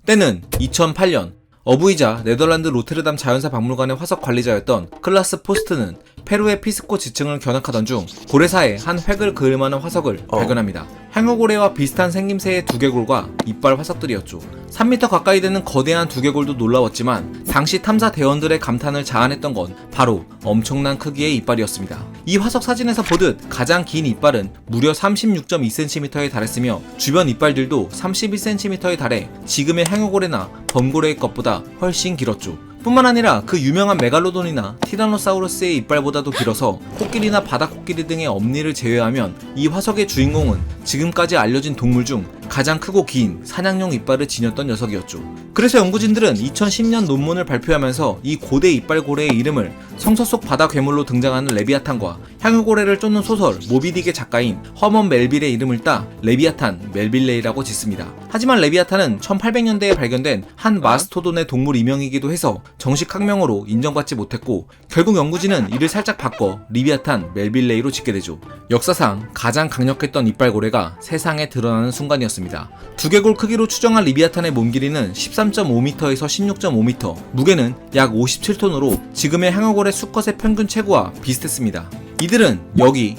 때는 2008년 어부이자 네덜란드 로테르담 자연사 박물관의 화석 관리자였던 클라스 포스트는 페루의 피스코 지층을 견학하던 중 고래사의 한 획을 그을 만한 화석을 발견합니다. 향유고래와 비슷한 생김새의 두개골과 이빨 화석들이었죠. 3m 가까이 되는 거대한 두개골도 놀라웠지만 당시 탐사 대원들의 감탄을 자아냈던 건 바로 엄청난 크기의 이빨이었습니다. 이 화석 사진에서 보듯 가장 긴 이빨은 무려 36.2cm에 달했으며 주변 이빨들도 31cm에 달해 지금의 향유고래나 범고래의 것보다 훨씬 길었죠. 뿐만 아니라 그 유명한 메갈로돈이나 티라노사우루스의 이빨보다도 길어서 코끼리나 바다코끼리 등의 엄니를 제외하면 이 화석의 주인공은 지금까지 알려진 동물 중 가장 크고 긴 사냥용 이빨을 지녔던 녀석이었죠. 그래서 연구진들은 2010년 논문을 발표하면서 이 고대 이빨고래의 이름을 성서 속 바다 괴물로 등장하는 레비아탄과 향유고래를 쫓는 소설 모비딕의 작가인 허먼 멜빌의 이름을 따 레비아탄 멜빌레이라고 짓습니다. 하지만 레비아탄은 1800년대에 발견된 한 마스토돈의 동물 이명이기도 해서 정식 학명으로 인정받지 못했고 결국 연구진은 이를 살짝 바꿔 리비아탄 멜빌레이로 짓게 되죠. 역사상 가장 강력했던 이빨고래가 세상에 드러나는 순간이었습니다. 두개골 크기로 추정한 리비아탄의 몸 길이는 13.5m에서 16.5m, 무게는 약 57톤으로 지금의 향유고래 수컷의 평균 체구와 비슷했습니다. 이들은 여기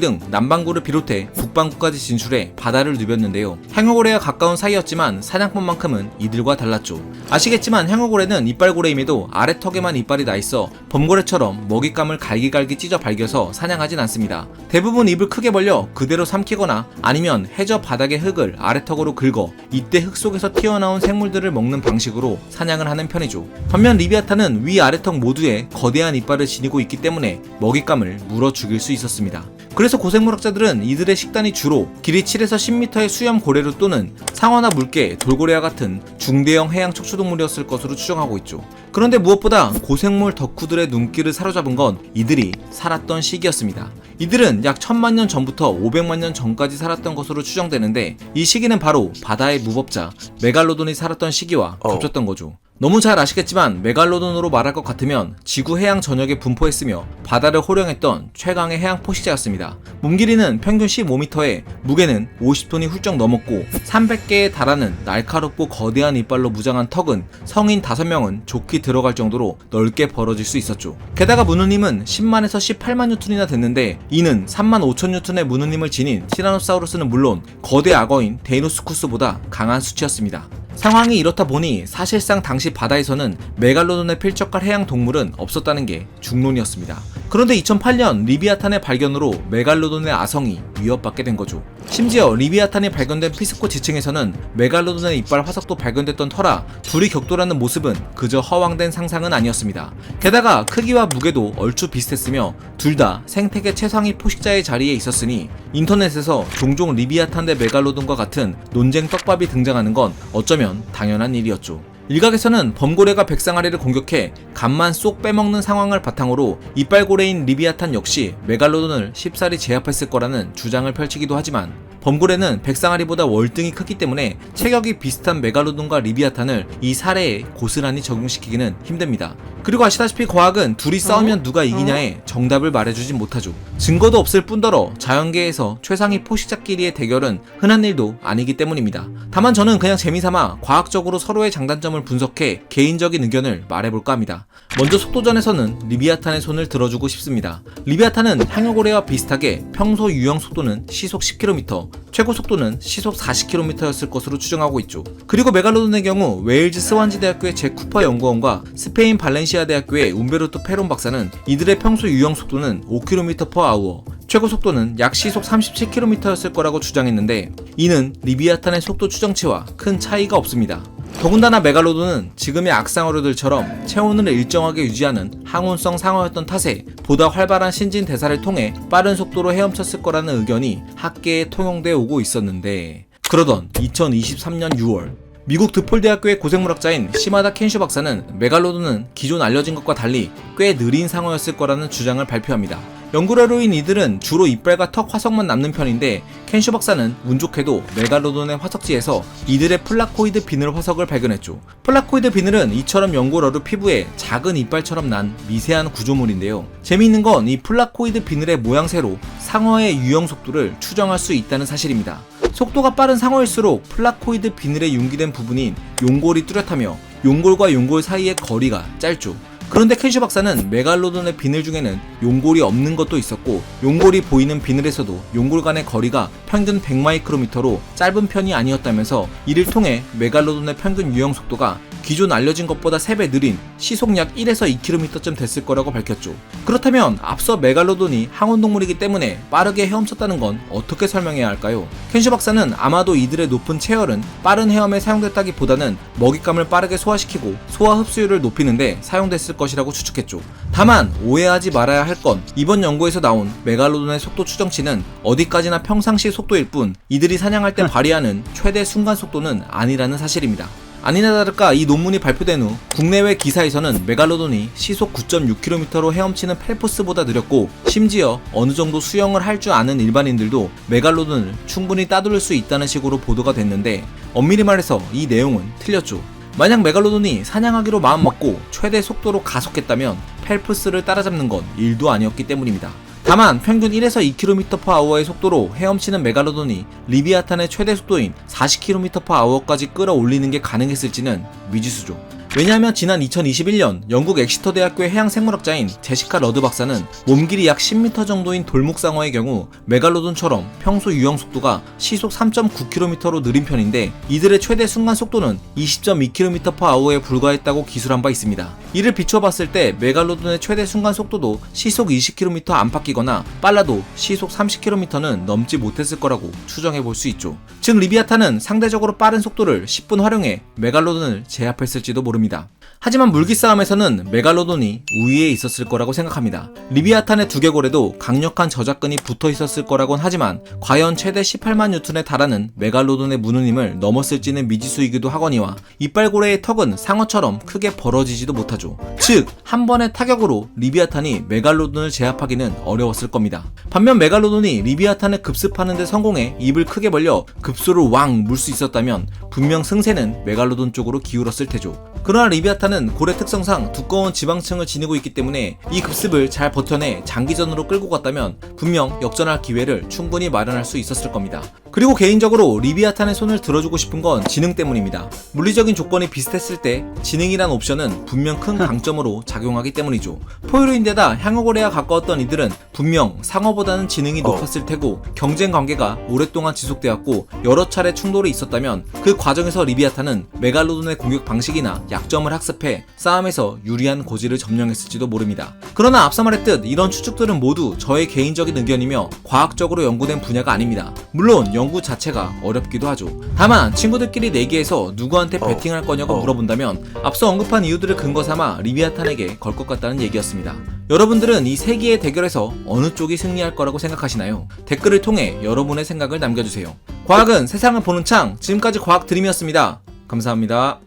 등 남반구를 비롯해 북반구까지 진출해 바다를 누볐는데요. 향유고래와 가까운 사이였지만 사냥법만큼은 이들과 달랐죠. 아시겠지만 향유고래는 이빨고래임에도 아래턱에만 이빨이 나있어 범고래처럼 먹잇감을 갈기갈기 찢어 발겨서 사냥하진 않습니다. 대부분 입을 크게 벌려 그대로 삼키거나 아니면 해저 바닥의 흙을 아래턱으로 긁어 이때 흙 속에서 튀어나온 생물들을 먹는 방식으로 사냥을 하는 편이죠. 반면 리비아탄은 위 아래턱 모두에 거대한 이빨을 지니고 있기 때문에 먹잇감을 물어 죽일 수 있었습니다. 그래서 고생물학자들은 이들의 식단이 주로 길이 7에서 10m의 수염 고래류 또는 상어나 물개, 돌고래와 같은 중대형 해양 척추동물이었을 것으로 추정하고 있죠. 그런데 무엇보다 고생물 덕후들의 눈길을 사로잡은 건 이들이 살았던 시기였습니다. 이들은 약 1000만 년 전부터 500만 년 전까지 살았던 것으로 추정되는데 이 시기는 바로 바다의 무법자 메갈로돈이 살았던 시기와 겹쳤던 거죠. 너무 잘 아시겠지만 메갈로돈으로 말할 것 같으면 지구 해양 전역에 분포했으며 바다를 호령했던 최강의 해양 포식자였습니다. 몸 길이는 평균 15m에 무게는 50톤이 훌쩍 넘었고 300개에 달하는 날카롭고 거대한 이빨로 무장한 턱은 성인 5명은 좋게 들어갈 정도로 넓게 벌어질 수 있었죠. 게다가 무는 힘은 10만에서 18만 뉴턴이나 됐는데 이는 3만 5천 뉴턴의 무는 힘을 지닌 티라노사우루스는 물론 거대 악어인 데이노스쿠스보다 강한 수치였습니다. 상황이 이렇다 보니 사실상 당시 바다에서는 메갈로돈에 필적할 해양 동물은 없었다는 게 중론이었습니다. 그런데 2008년 리비아탄의 발견으로 메갈로돈의 아성이 위협받게 된 거죠. 심지어 리비아탄이 발견된 피스코 지층에서는 메갈로돈의 이빨 화석도 발견됐던 터라 둘이 격돌하는 모습은 그저 허황된 상상은 아니었습니다. 게다가 크기와 무게도 얼추 비슷했으며 둘 다 생태계 최상위 포식자의 자리에 있었으니 인터넷에서 종종 리비아탄 대 메갈로돈과 같은 논쟁 떡밥이 등장하는 건 어쩌면 당연한 일이었죠. 일각에서는 범고래가 백상아리를 공격해 간만 쏙 빼먹는 상황을 바탕으로 이빨고래인 리비아탄 역시 메갈로돈을 쉽사리 제압했을 거라는 주장을 펼치기도 하지만 범고래는 백상아리보다 월등히 크기 때문에 체격이 비슷한 메갈로돈과 리비아탄을 이 사례에 고스란히 적용시키기는 힘듭니다. 그리고 아시다시피 과학은 둘이 싸우면 누가 이기냐에 정답을 말해주진 못하죠. 증거도 없을 뿐더러 자연계에서 최상위 포식자끼리의 대결은 흔한 일도 아니기 때문입니다. 다만 저는 그냥 재미삼아 과학적으로 서로의 장단점을 분석해 개인적인 의견을 말해볼까 합니다. 먼저 속도전에서는 리비아탄의 손을 들어주고 싶습니다. 리비아탄은 향유고래와 비슷하게 평소 유영 속도는 시속 10km, 최고 속도는 시속 40km였을 것으로 추정하고 있죠. 그리고 메갈로돈의 경우 웨일즈 스완지 대학교의 잭 쿠퍼 연구원과 스페인 발렌시아 대학교의 움베르토 페론 박사는 이들의 평소 유영 속도는 5km/h, 최고 속도는 약 시속 37km였을 거라고 주장했는데 이는 리비아탄의 속도 추정치와 큰 차이가 없습니다. 더군다나 메갈로돈은 지금의 악상어류들처럼 체온을 일정하게 유지하는 항온성 상어였던 탓에 보다 활발한 신진대사를 통해 빠른 속도로 헤엄쳤을 거라는 의견이 학계에 통용되어 오고 있었는데 그러던 2023년 6월 미국 드폴대학교의 고생물학자인 시마다 켄슈 박사는 메갈로돈은 기존 알려진 것과 달리 꽤 느린 상어였을 거라는 주장을 발표합니다. 연구료로인 이들은 주로 이빨과 턱 화석만 남는 편인데 켄슈 박사는 운 좋게도 메갈로돈의 화석지에서 이들의 플라코이드 비늘 화석을 발견했죠. 플라코이드 비늘은 이처럼 연골어류 피부에 작은 이빨처럼 난 미세한 구조물인데요. 재미있는 건 이 플라코이드 비늘의 모양새로 상어의 유영 속도를 추정할 수 있다는 사실입니다. 속도가 빠른 상어일수록 플라코이드 비늘에 융기된 부분인 용골이 뚜렷하며 용골과 용골 사이의 거리가 짧죠. 그런데 켄슈 박사는 메갈로돈의 비늘 중에는 용골이 없는 것도 있었고 용골이 보이는 비늘에서도 용골 간의 거리가 평균 100마이크로미터로 짧은 편이 아니었다면서 이를 통해 메갈로돈의 평균 유영 속도가 기존 알려진 것보다 3배 느린 시속 약 1에서 2km쯤 됐을 거라고 밝혔죠. 그렇다면 앞서 메갈로돈이 항온동물이기 때문에 빠르게 헤엄쳤다는 건 어떻게 설명해야 할까요? 켄슈 박사는 아마도 이들의 높은 체열은 빠른 헤엄에 사용됐다기보다는 먹잇감을 빠르게 소화시키고 소화 흡수율을 높이는데 사용됐을 것이라고 추측했죠. 다만 오해하지 말아야 할 건 이번 연구에서 나온 메갈로돈의 속도 추정치는 어디까지나 평상시 속도일 뿐 이들이 사냥할 때 발휘하는 최대 순간 속도는 아니라는 사실입니다. 아니나 다를까 이 논문이 발표된 후 국내외 기사에서는 메갈로돈이 시속 9.6km로 헤엄치는 펠포스보다 느렸고 심지어 어느 정도 수영을 할 줄 아는 일반인들도 메갈로돈을 충분히 따돌릴 수 있다는 식으로 보도가 됐는데 엄밀히 말해서 이 내용은 틀렸죠. 만약 메갈로돈이 사냥하기로 마음먹고 최대 속도로 가속했다면 펠프스를 따라잡는 건 일도 아니었기 때문입니다. 다만 평균 1에서 2km/h의 속도로 헤엄치는 메갈로돈이 리비아탄의 최대 속도인 40km/h까지 끌어올리는 게 가능했을지는 미지수죠. 왜냐하면 지난 2021년 영국 엑시터 대학교의 해양생물학자인 제시카 러드 박사는 몸길이 약 10m 정도인 돌목상어의 경우 메갈로돈처럼 평소 유영 속도가 시속 3.9km로 느린 편인데 이들의 최대 순간 속도는 20.2km/h에 불과했다고 기술한 바 있습니다. 이를 비춰봤을 때 메갈로돈의 최대 순간 속도도 시속 20km 안팎이거나 빨라도 시속 30km는 넘지 못했을 거라고 추정해볼 수 있죠. 즉 리비아탄은 상대적으로 빠른 속도를 10분 활용해 메갈로돈을 제압했을지도 모릅니다. 하지만 물기 싸움에서는 메갈로돈이 우위에 있었을 거라고 생각합니다. 리비아탄의 두개골에도 강력한 저작근이 붙어 있었을 거라곤 하지만 과연 최대 18만 뉴턴에 달하는 메갈로돈의 무는 힘을 넘었을지는 미지수이기도 하거니와 이빨고래의 턱은 상어처럼 크게 벌어지지도 못하죠. 즉 한 번의 타격으로 리비아탄이 메갈로돈을 제압하기는 어려웠을 겁니다. 반면 메갈로돈이 리비아탄을 급습하는 데 성공해 입을 크게 벌려 급소를 왕 물 수 있었다면 분명 승세는 메갈로돈 쪽으로 기울었을 테죠. 그러나 리비아탄은 고래 특성상 두꺼운 지방층을 지니고 있기 때문에 이 급습을 잘 버텨내 장기전으로 끌고 갔다면 분명 역전할 기회를 충분히 마련할 수 있었을 겁니다. 그리고 개인적으로 리비아탄의 손을 들어주고 싶은 건 지능 때문입니다. 물리적인 조건이 비슷했을 때 지능이란 옵션은 분명 큰 강점으로 작용하기 때문이죠. 포유류인데다 향어고래와 가까웠던 이들은 분명 상어보다는 지능이 높았을 테고 경쟁 관계가 오랫동안 지속되었고 여러 차례 충돌이 있었다면 그 과정에서 리비아탄은 메갈로돈의 공격 방식이나 약점을 학습해 싸움에서 유리한 고지를 점령했을지도 모릅니다. 그러나 앞서 말했듯 이런 추측들은 모두 저의 개인적인 의견이며 과학적으로 연구된 분야가 아닙니다. 물론 연구 자체가 어렵기도 하죠. 다만 친구들끼리 내기해서 누구한테 배팅할 거냐고 물어본다면 앞서 언급한 이유들을 근거 삼아 리비아탄에게 걸 것 같다는 얘기였습니다. 여러분들은 이 세 개의 대결에서 어느 쪽이 승리할 거라고 생각하시나요? 댓글을 통해 여러분의 생각을 남겨주세요. 과학은 세상을 보는 창, 지금까지 과학 드림이었습니다. 감사합니다.